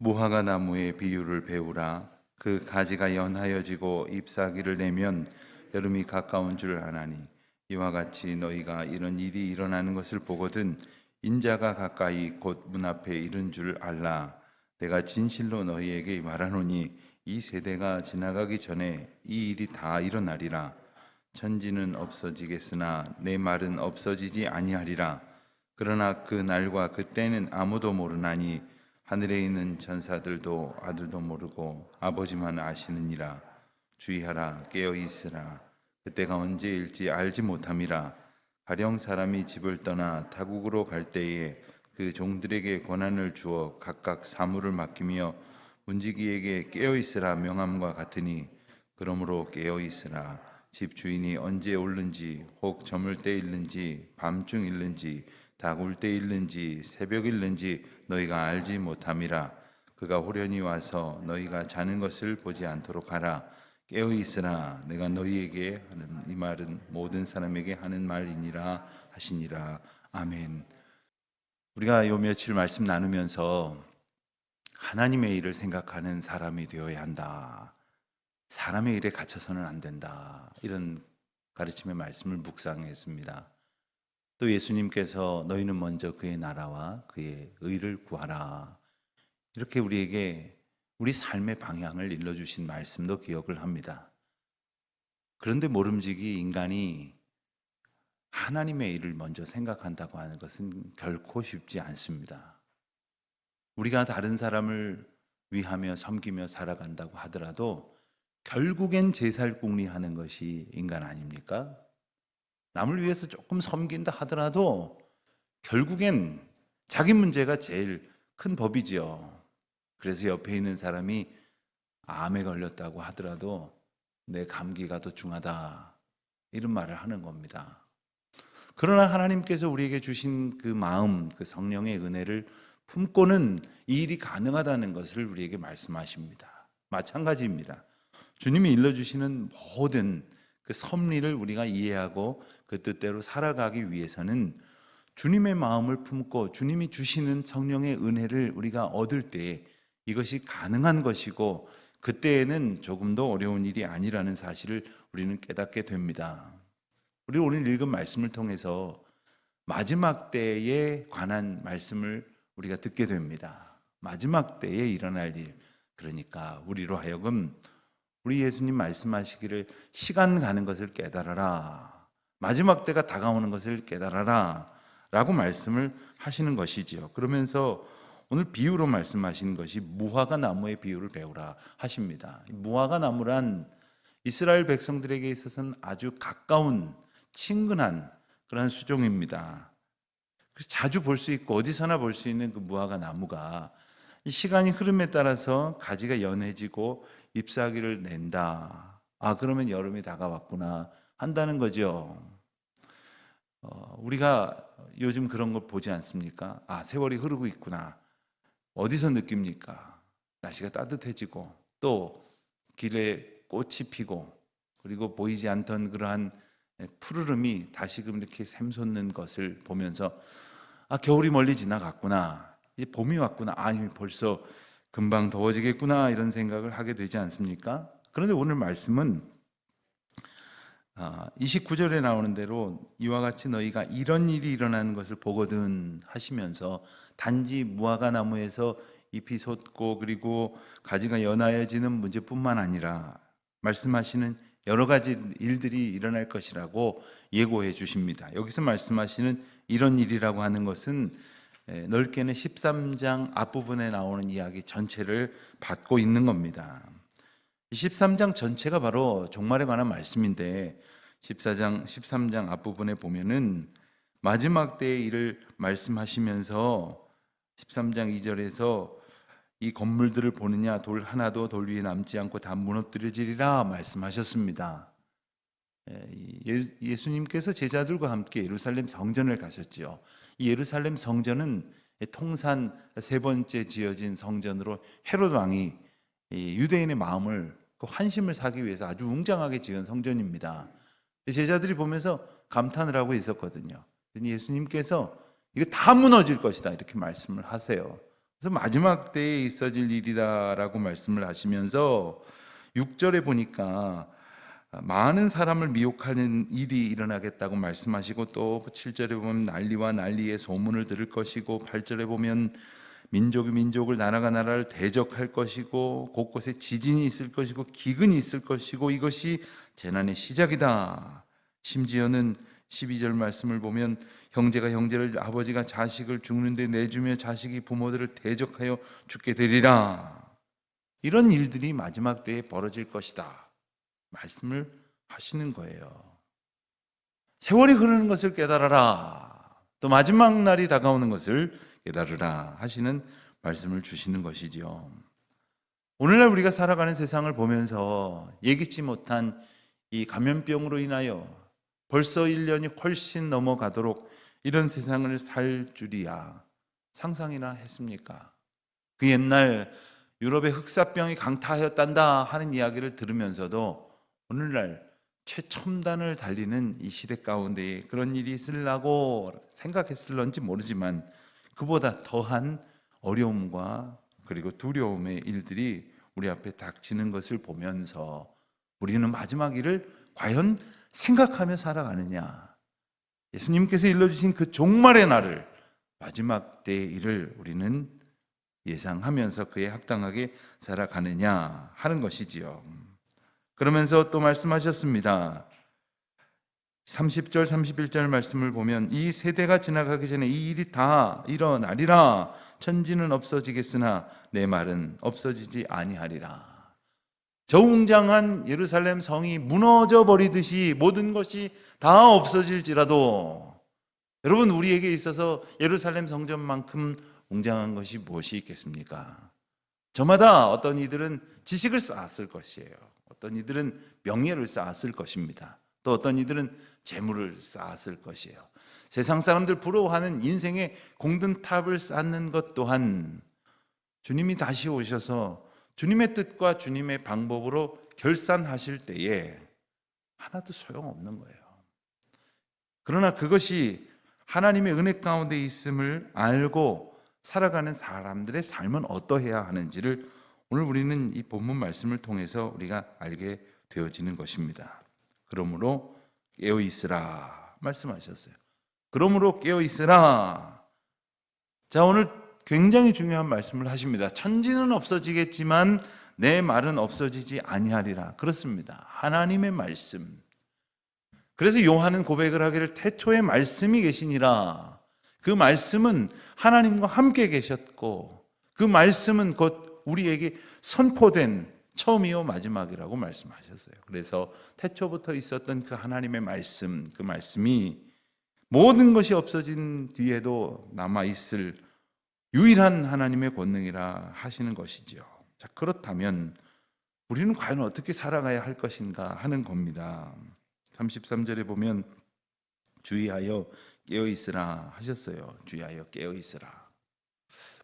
무화과 나무의 비유를 배우라. 그 가지가 연하여지고 잎사귀를 내면 여름이 가까운 줄 아나니, 이와 같이 너희가 이런 일이 일어나는 것을 보거든 인자가 가까이 곧 문 앞에 이른 줄 알라. 내가 진실로 너희에게 말하노니 이 세대가 지나가기 전에 이 일이 다 일어나리라. 천지는 없어지겠으나 내 말은 없어지지 아니하리라. 그러나 그 날과 그때는 아무도 모르나니 하늘에 있는 천사들도 아들도 모르고 아버지만 아시느니라. 주의하라, 깨어 있으라. 그때가 언제일지 알지 못함이라. 가령 사람이 집을 떠나 타국으로 갈 때에 그 종들에게 권한을 주어 각각 사물을 맡기며 문지기에게 깨어 있으라 명함과 같으니, 그러므로 깨어 있으라. 집 주인이 언제 올는지, 혹 저물 때 일는지, 밤중 일는지, 닭울 때 일는지, 새벽 일는지 너희가 알지 못함이라. 그가 호련히 와서 너희가 자는 것을 보지 않도록 하라. 깨어 있으라. 내가 너희에게 하는 이 말은 모든 사람에게 하는 말이니라 하시니라. 아멘. 우리가 요 며칠 말씀 나누면서 하나님의 일을 생각하는 사람이 되어야 한다. 사람의 일에 갇혀서는 안 된다. 이런 가르침의 말씀을 묵상했습니다. 또 예수님께서 너희는 먼저 그의 나라와 그의 의를 구하라. 이렇게 우리에게 우리 삶의 방향을 일러주신 말씀도 기억을 합니다. 그런데 모름지기 인간이 하나님의 일을 먼저 생각한다고 하는 것은 결코 쉽지 않습니다. 우리가 다른 사람을 위하며 섬기며 살아간다고 하더라도 결국엔 제살궁리하는 것이 인간 아닙니까? 남을 위해서 조금 섬긴다 하더라도 결국엔 자기 문제가 제일 큰 법이지요. 그래서 옆에 있는 사람이 암에 걸렸다고 하더라도 내 감기가 더 중하다, 이런 말을 하는 겁니다. 그러나 하나님께서 우리에게 주신 그 마음, 그 성령의 은혜를 품고는 이 일이 가능하다는 것을 우리에게 말씀하십니다. 마찬가지입니다. 주님이 일러주시는 모든 그 섭리를 우리가 이해하고 그 뜻대로 살아가기 위해서는 주님의 마음을 품고 주님이 주시는 성령의 은혜를 우리가 얻을 때 이것이 가능한 것이고, 그때에는 조금 더 어려운 일이 아니라는 사실을 우리는 깨닫게 됩니다. 우리 오늘 읽은 말씀을 통해서 마지막 때에 관한 말씀을 우리가 듣게 됩니다. 마지막 때에 일어날 일, 그러니까 우리로 하여금 우리 예수님 말씀하시기를 시간 가는 것을 깨달아라, 마지막 때가 다가오는 것을 깨달아라 라고 말씀을 하시는 것이지요. 그러면서 오늘 비유로 말씀하신 것이 무화과 나무의 비유를 배우라 하십니다. 무화과 나무란 이스라엘 백성들에게 있어서는 아주 가까운 친근한 그런 수종입니다. 그래서 자주 볼 수 있고 어디서나 볼 수 있는 그 무화과 나무가 시간이 흐름에 따라서 가지가 연해지고 잎사귀를 낸다. 그러면 여름이 다가왔구나 한다는 거죠. 우리가 요즘 그런 걸 보지 않습니까? 세월이 흐르고 있구나. 어디서 느낍니까? 날씨가 따뜻해지고 또 길에 꽃이 피고, 그리고 보이지 않던 그러한 푸르름이 다시금 이렇게 샘솟는 것을 보면서 겨울이 멀리 지나갔구나, 이제 봄이 왔구나, 벌써 금방 더워지겠구나, 이런 생각을 하게 되지 않습니까? 그런데 오늘 말씀은 29절에 나오는 대로 이와 같이 너희가 이런 일이 일어나는 것을 보거든 하시면서 단지 무화과 나무에서 잎이 솟고 그리고 가지가 연하여지는 문제뿐만 아니라 말씀하시는 여러 가지 일들이 일어날 것이라고 예고해 주십니다. 여기서 말씀하시는 이런 일이라고 하는 것은 넓게는 13장 앞부분에 나오는 이야기 전체를 받고 있는 겁니다. 13장 전체가 바로 종말에 관한 말씀인데 13장 앞부분에 보면은 마지막 때의 일을 말씀하시면서 13장 2절에서 이 건물들을 보느냐, 돌 하나도 돌 위에 남지 않고 다 무너뜨려지리라 말씀하셨습니다. 예수님께서 제자들과 함께 예루살렘 성전을 가셨죠. 이 예루살렘 성전은 통산 세 번째 지어진 성전으로 헤롯 왕이 유대인의 마음을, 그 환심을 사기 위해서 아주 웅장하게 지은 성전입니다. 제자들이 보면서 감탄을 하고 있었거든요. 예수님께서 이거 다 무너질 것이다 이렇게 말씀을 하세요. 그래서 마지막 때에 있어질 일이다라고 말씀을 하시면서 6절에 보니까 많은 사람을 미혹하는 일이 일어나겠다고 말씀하시고, 또 7절에 보면 난리와 난리의 소문을 들을 것이고, 8절에 보면 민족이 민족을, 나라가 나라를 대적할 것이고, 곳곳에 지진이 있을 것이고 기근이 있을 것이고, 이것이 재난의 시작이다. 심지어는 12절 말씀을 보면 형제가 형제를, 아버지가 자식을 죽는데 내주며 자식이 부모들을 대적하여 죽게 되리라. 이런 일들이 마지막 때에 벌어질 것이다 말씀을 하시는 거예요. 세월이 흐르는 것을 깨달아라, 또 마지막 날이 다가오는 것을 깨달으라 하시는 말씀을 주시는 것이죠. 오늘날 우리가 살아가는 세상을 보면서 예기치 못한 이 감염병으로 인하여 벌써 1년이 훨씬 넘어가도록 이런 세상을 살 줄이야 상상이나 했습니까? 그 옛날 유럽의 흑사병이 강타하였단다 하는 이야기를 들으면서도 오늘날 최첨단을 달리는 이 시대 가운데 그런 일이 있으려고 생각했을런지 모르지만, 그보다 더한 어려움과 그리고 두려움의 일들이 우리 앞에 닥치는 것을 보면서 우리는 마지막 일을 과연 생각하며 살아가느냐, 예수님께서 일러주신 그 종말의 날을, 마지막 때의 일을 우리는 예상하면서 그에 합당하게 살아가느냐 하는 것이지요. 그러면서 또 말씀하셨습니다. 30절 31절 말씀을 보면 이 세대가 지나가기 전에 이 일이 다 일어나리라. 천지는 없어지겠으나 내 말은 없어지지 아니하리라. 저 웅장한 예루살렘 성이 무너져 버리듯이 모든 것이 다 없어질지라도, 여러분, 우리에게 있어서 예루살렘 성전만큼 웅장한 것이 무엇이 있겠습니까? 저마다 어떤 이들은 지식을 쌓았을 것이에요. 어떤 이들은 명예를 쌓았을 것입니다. 또 어떤 이들은 재물을 쌓았을 것이에요. 세상 사람들 부러워하는 인생의 공든탑을 쌓는 것 또한 주님이 다시 오셔서 주님의 뜻과 주님의 방법으로 결산하실 때에 하나도 소용없는 거예요. 그러나 그것이 하나님의 은혜 가운데 있음을 알고 살아가는 사람들의 삶은 어떠해야 하는지를 오늘 우리는 이 본문 말씀을 통해서 우리가 알게 되어지는 것입니다. 그러므로 깨어 있으라 말씀하셨어요. 그러므로 깨어 있으라. 자, 오늘 굉장히 중요한 말씀을 하십니다. 천지는 없어지겠지만 내 말은 없어지지 아니하리라. 그렇습니다. 하나님의 말씀. 그래서 요한은 고백을 하기를 태초에 말씀이 계시니라. 그 말씀은 하나님과 함께 계셨고 그 말씀은 곧 우리에게 선포된 처음이요 마지막이라고 말씀하셨어요. 그래서 태초부터 있었던 그 하나님의 말씀, 그 말씀이 모든 것이 없어진 뒤에도 남아있을 유일한 하나님의 권능이라 하시는 것이죠. 자, 그렇다면 우리는 과연 어떻게 살아가야 할 것인가 하는 겁니다. 33절에 보면 주의하여 깨어있으라 하셨어요. 주의하여 깨어있으라.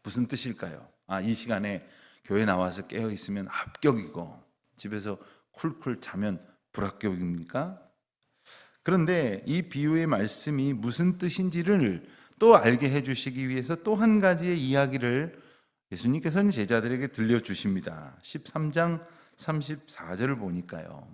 무슨 뜻일까요? 이 시간에 교회 나와서 깨어있으면 합격이고 집에서 쿨쿨 자면 불합격입니까? 그런데 이 비유의 말씀이 무슨 뜻인지를 또 알게 해주시기 위해서 또 한 가지의 이야기를 예수님께서는 제자들에게 들려주십니다. 13장 34절을 보니까요,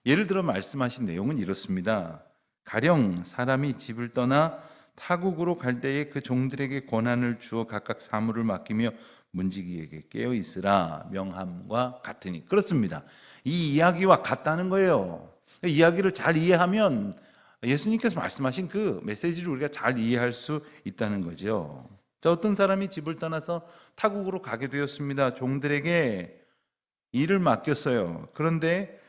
예를 들어 말씀하신 내용은 이렇습니다. 가령 사람이 집을 떠나 타국으로 갈 때에 그 종들에게 권한을 주어 각각 사물을 맡기며 문지기에게 깨어 있으라 명함과 같으니. 그렇습니다. 이 이야기와 같다는 거예요. 이야기를 잘 이해하면 예수님께서 말씀하신 그 메시지를 우리가 잘 이해할 수 있다는 거죠. 자, 어떤 사람이 집을 떠나서 타국으로 가게 되었습니다. 종들에게 일을 맡겼어요. 그런데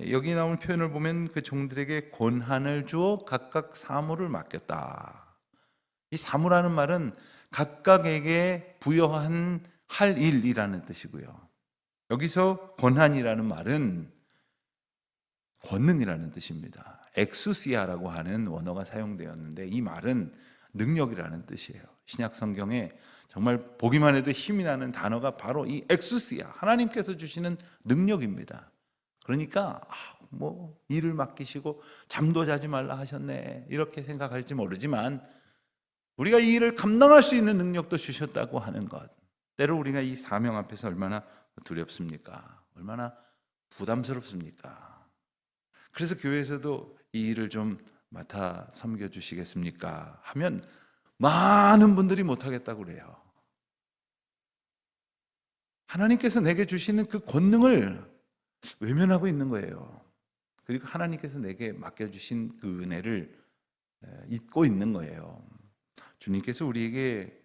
여기 나온 표현을 보면 그 종들에게 권한을 주어 각각 사물을 맡겼다. 이 사무라는 말은 각각에게 부여한 할 일이라는 뜻이고요. 여기서 권한이라는 말은 권능이라는 뜻입니다. 엑수시아라고 하는 원어가 사용되었는데 이 말은 능력이라는 뜻이에요. 신약 성경에 정말 보기만 해도 힘이 나는 단어가 바로 이 엑수시아, 하나님께서 주시는 능력입니다. 그러니까 일을 맡기시고 잠도 자지 말라 하셨네 이렇게 생각할지 모르지만 우리가 이 일을 감당할 수 있는 능력도 주셨다고 하는 것, 때로 우리가 이 사명 앞에서 얼마나 두렵습니까? 얼마나 부담스럽습니까? 그래서 교회에서도 이 일을 좀 맡아 섬겨주시겠습니까? 하면 많은 분들이 못하겠다고 그래요. 하나님께서 내게 주시는 그 권능을 외면하고 있는 거예요. 그리고 하나님께서 내게 맡겨주신 그 은혜를 잊고 있는 거예요. 주님께서 우리에게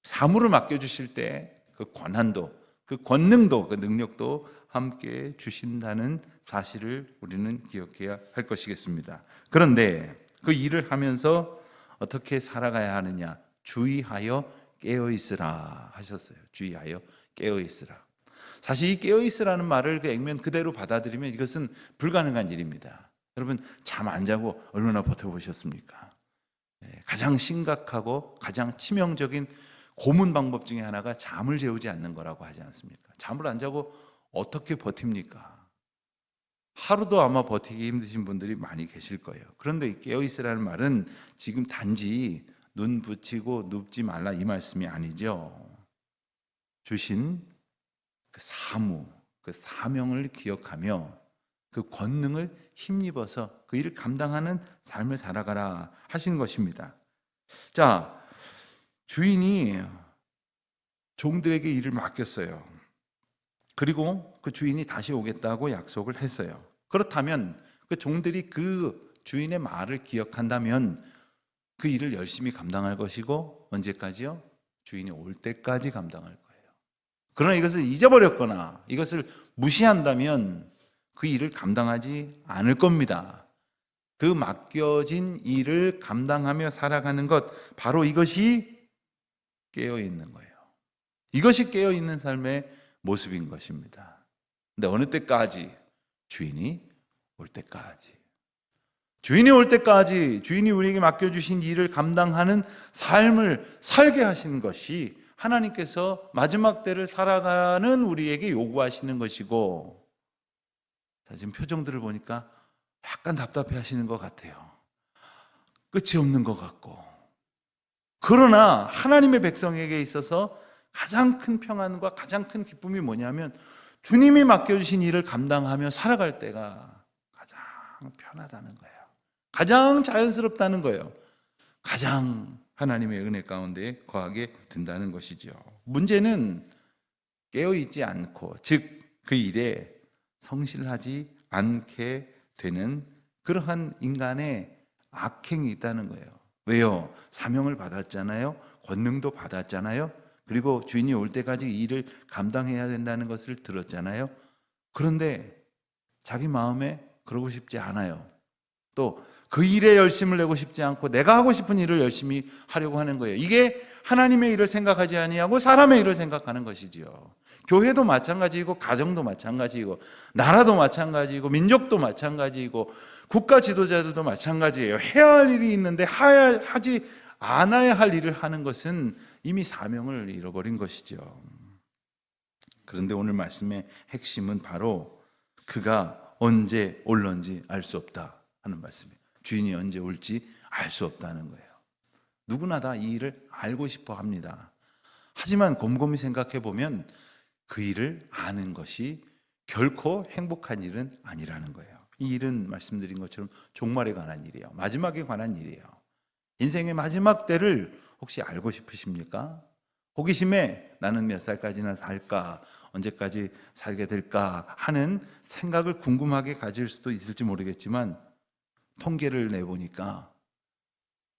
사물을 맡겨주실 때 그 권한도, 그 권능도, 그 능력도 함께 주신다는 사실을 우리는 기억해야 할 것이겠습니다. 그런데 그 일을 하면서 어떻게 살아가야 하느냐? 주의하여 깨어 있으라 하셨어요. 주의하여 깨어 있으라. 사실 이 깨어 있으라는 말을 그 액면 그대로 받아들이면 이것은 불가능한 일입니다. 여러분 잠 안 자고 얼마나 버텨보셨습니까? 가장 심각하고 가장 치명적인 고문 방법 중에 하나가 잠을 재우지 않는 거라고 하지 않습니까? 잠을 안 자고 어떻게 버팁니까? 하루도 아마 버티기 힘드신 분들이 많이 계실 거예요. 그런데 이 깨어있으라는 말은 지금 단지 눈 붙이고 눕지 말라 이 말씀이 아니죠. 주신 그 사무, 그 사명을 기억하며 그 권능을 힘입어서 그 일을 감당하는 삶을 살아가라 하신 것입니다. 자, 주인이 종들에게 일을 맡겼어요. 그리고 그 주인이 다시 오겠다고 약속을 했어요. 그렇다면 그 종들이 그 주인의 말을 기억한다면 그 일을 열심히 감당할 것이고 언제까지요? 주인이 올 때까지 감당할 거예요. 그러나 이것을 잊어버렸거나 이것을 무시한다면 그 일을 감당하지 않을 겁니다. 그 맡겨진 일을 감당하며 살아가는 것, 바로 이것이 깨어있는 거예요. 이것이 깨어있는 삶의 모습인 것입니다. 근데 어느 때까지? 주인이 올 때까지. 주인이 올 때까지 주인이 우리에게 맡겨주신 일을 감당하는 삶을 살게 하시는 것이 하나님께서 마지막 때를 살아가는 우리에게 요구하시는 것이고, 자, 지금 표정들을 보니까 약간 답답해 하시는 것 같아요. 끝이 없는 것 같고. 그러나 하나님의 백성에게 있어서 가장 큰 평안과 가장 큰 기쁨이 뭐냐면 주님이 맡겨주신 일을 감당하며 살아갈 때가 가장 편하다는 거예요. 가장 자연스럽다는 거예요. 가장 하나님의 은혜 가운데 거하게 된다는 것이죠. 문제는 깨어있지 않고, 즉 그 일에 성실하지 않게 되는 그러한 인간의 악행이 있다는 거예요. 왜요? 사명을 받았잖아요. 권능도 받았잖아요. 그리고 주인이 올 때까지 이 일을 감당해야 된다는 것을 들었잖아요. 그런데 자기 마음에 그러고 싶지 않아요. 또 그 일에 열심을 내고 싶지 않고 내가 하고 싶은 일을 열심히 하려고 하는 거예요. 이게 하나님의 일을 생각하지 아니하고 사람의 일을 생각하는 것이지요. 교회도 마찬가지이고 가정도 마찬가지이고 나라도 마찬가지이고 민족도 마찬가지이고 국가 지도자들도 마찬가지예요. 해야 할 일이 있는데 하지 않아야 할 일을 하는 것은 이미 사명을 잃어버린 것이죠. 그런데 오늘 말씀의 핵심은 바로 그가 언제 올런지 알 수 없다 하는 말씀이에요. 주인이 언제 올지 알 수 없다는 거예요. 누구나 다 이 일을 알고 싶어 합니다. 하지만 곰곰이 생각해 보면 그 일을 아는 것이 결코 행복한 일은 아니라는 거예요. 이 일은 말씀드린 것처럼 종말에 관한 일이에요. 마지막에 관한 일이에요. 인생의 마지막 때를 혹시 알고 싶으십니까? 호기심에 나는 몇 살까지나 살까, 언제까지 살게 될까 하는 생각을 궁금하게 가질 수도 있을지 모르겠지만 통계를 내보니까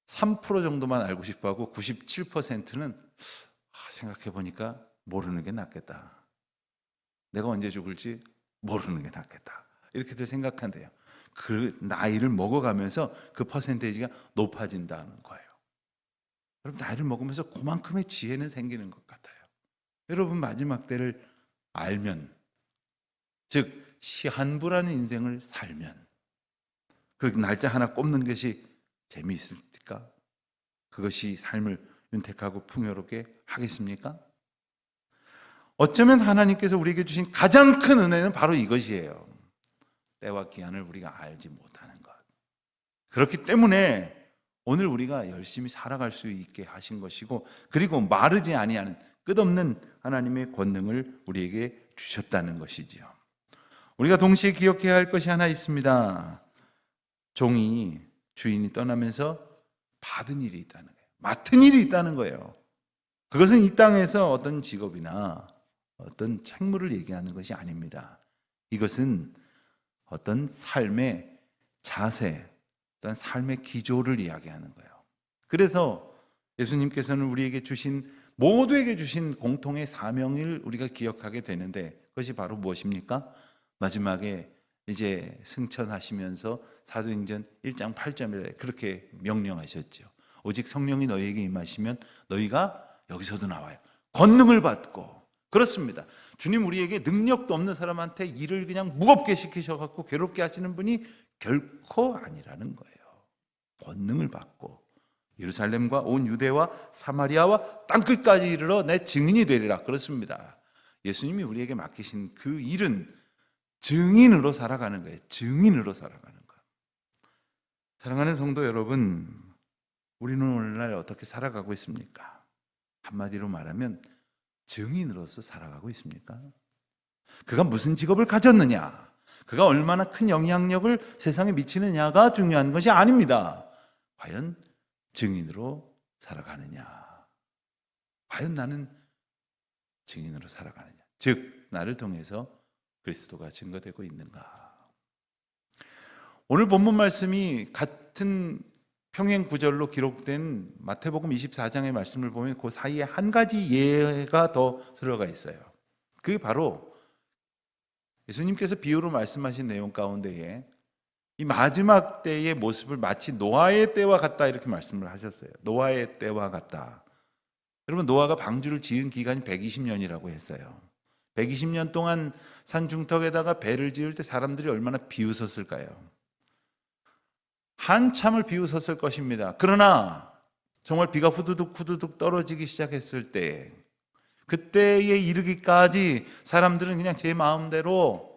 3% 정도만 알고 싶어하고 97%는 생각해 보니까 모르는 게 낫겠다. 내가 언제 죽을지 모르는 게 낫겠다. 이렇게들 생각한대요. 그 나이를 먹어가면서 그 퍼센테이지가 높아진다는 거예요. 여러분 나이를 먹으면서 그만큼의 지혜는 생기는 것 같아요. 여러분 마지막 때를 알면, 즉 시한부라는 인생을 살면 그 날짜 하나 꼽는 것이 재미있을까? 그것이 삶을 윤택하고 풍요롭게 하겠습니까? 어쩌면 하나님께서 우리에게 주신 가장 큰 은혜는 바로 이것이에요. 때와 기한을 우리가 알지 못하는 것. 그렇기 때문에 오늘 우리가 열심히 살아갈 수 있게 하신 것이고, 그리고 마르지 아니하는 끝없는 하나님의 권능을 우리에게 주셨다는 것이지요. 우리가 동시에 기억해야 할 것이 하나 있습니다. 종이 주인이 떠나면서 받은 일이 있다는 거예요. 맡은 일이 있다는 거예요. 그것은 이 땅에서 어떤 직업이나 어떤 책무를 얘기하는 것이 아닙니다. 이것은 어떤 삶의 자세, 어떤 삶의 기조를 이야기하는 거예요. 그래서 예수님께서는 우리에게 주신, 모두에게 주신 공통의 사명을 우리가 기억하게 되는데, 그것이 바로 무엇입니까? 마지막에 이제 승천하시면서 사도행전 1장 8절에 그렇게 명령하셨죠. 오직 성령이 너희에게 임하시면 너희가, 여기서도 나와요, 권능을 받고. 그렇습니다. 주님 우리에게 능력도 없는 사람한테 일을 그냥 무겁게 시키셔갖고 괴롭게 하시는 분이 결코 아니라는 거예요. 권능을 받고 예루살렘과 온 유대와 사마리아와 땅끝까지 이르러 내 증인이 되리라. 그렇습니다. 예수님이 우리에게 맡기신 그 일은 증인으로 살아가는 거예요. 증인으로 살아가는 거예요. 사랑하는 성도 여러분, 우리는 오늘날 어떻게 살아가고 있습니까? 한마디로 말하면 증인으로서 살아가고 있습니까? 그가 무슨 직업을 가졌느냐, 그가 얼마나 큰 영향력을 세상에 미치느냐가 중요한 것이 아닙니다. 과연 증인으로 살아가느냐, 과연 나는 증인으로 살아가느냐, 즉 나를 통해서 그리스도가 증거되고 있는가. 오늘 본문 말씀이 같은 평행 구절로 기록된 마태복음 24장의 말씀을 보면 그 사이에 한 가지 예가 더 들어가 있어요. 그게 바로 예수님께서 비유로 말씀하신 내용 가운데에 이 마지막 때의 모습을 마치 노아의 때와 같다, 이렇게 말씀을 하셨어요. 노아의 때와 같다. 여러분, 노아가 방주를 지은 기간이 120년이라고 했어요. 120년 동안 산중턱에다가 배를 지을 때 사람들이 얼마나 비웃었을까요? 한참을 비웃었을 것입니다. 그러나 정말 비가 후두둑 후두둑 떨어지기 시작했을 때, 그때에 이르기까지 사람들은 그냥 제 마음대로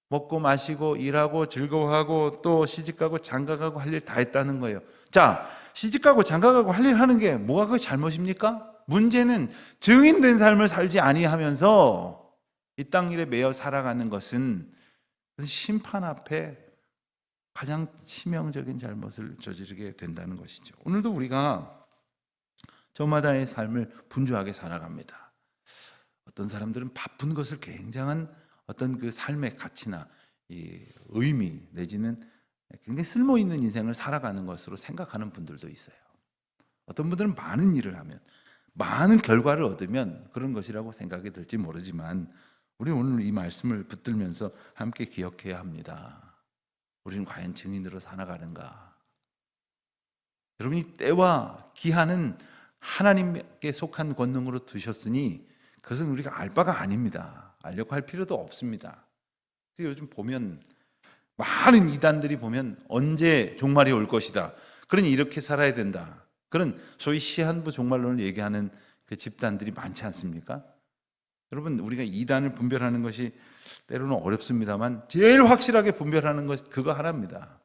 먹고 마시고 일하고 즐거워하고 또 시집가고 장가가고 할 일 다 했다는 거예요. 자, 시집가고 장가가고 할 일 하는 게 뭐가 그 잘못입니까? 문제는 증인된 삶을 살지 아니하면서 이 땅 일에 매여 살아가는 것은 심판 앞에 가장 치명적인 잘못을 저지르게 된다는 것이죠. 오늘도 우리가 저마다의 삶을 분주하게 살아갑니다. 어떤 사람들은 바쁜 것을 굉장한 어떤 그 삶의 가치나 이 의미 내지는 굉장히 쓸모 있는 인생을 살아가는 것으로 생각하는 분들도 있어요. 어떤 분들은 많은 일을 하면, 많은 결과를 얻으면 그런 것이라고 생각이 들지 모르지만, 우리 오늘 이 말씀을 붙들면서 함께 기억해야 합니다. 우리는 과연 증인으로 살아가는가? 여러분, 이 때와 기한은 하나님께 속한 권능으로 두셨으니 그것은 우리가 알 바가 아닙니다. 알려고 할 필요도 없습니다. 그래서 요즘 보면 많은 이단들이 보면 언제 종말이 올 것이다, 그러니 이렇게 살아야 된다, 그런 소위 시한부 종말론을 얘기하는 그 집단들이 많지 않습니까? 여러분, 우리가 이단을 분별하는 것이 때로는 어렵습니다만 제일 확실하게 분별하는 것 그거 하나입니다.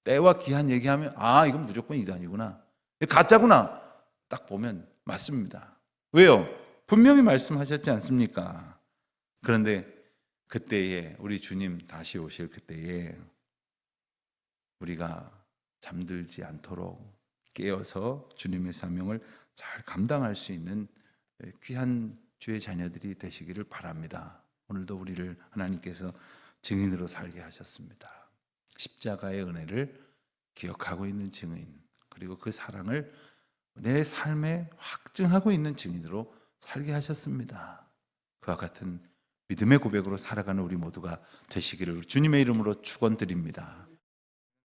때와 기한 얘기하면 아, 이건 무조건 이단이구나, 가짜구나, 딱 보면 맞습니다. 왜요? 분명히 말씀하셨지 않습니까? 그런데 그때에, 우리 주님 다시 오실 그때에 우리가 잠들지 않도록 깨어서 주님의 사명을 잘 감당할 수 있는 귀한 주의 자녀들이 되시기를 바랍니다. 오늘도 우리를 하나님께서 증인으로 살게 하셨습니다. 십자가의 은혜를 기억하고 있는 증인, 그리고 그 사랑을 내 삶에 확증하고 있는 증인으로 살게 하셨습니다. 그와 같은 믿음의 고백으로 살아가는 우리 모두가 되시기를 주님의 이름으로 축원드립니다.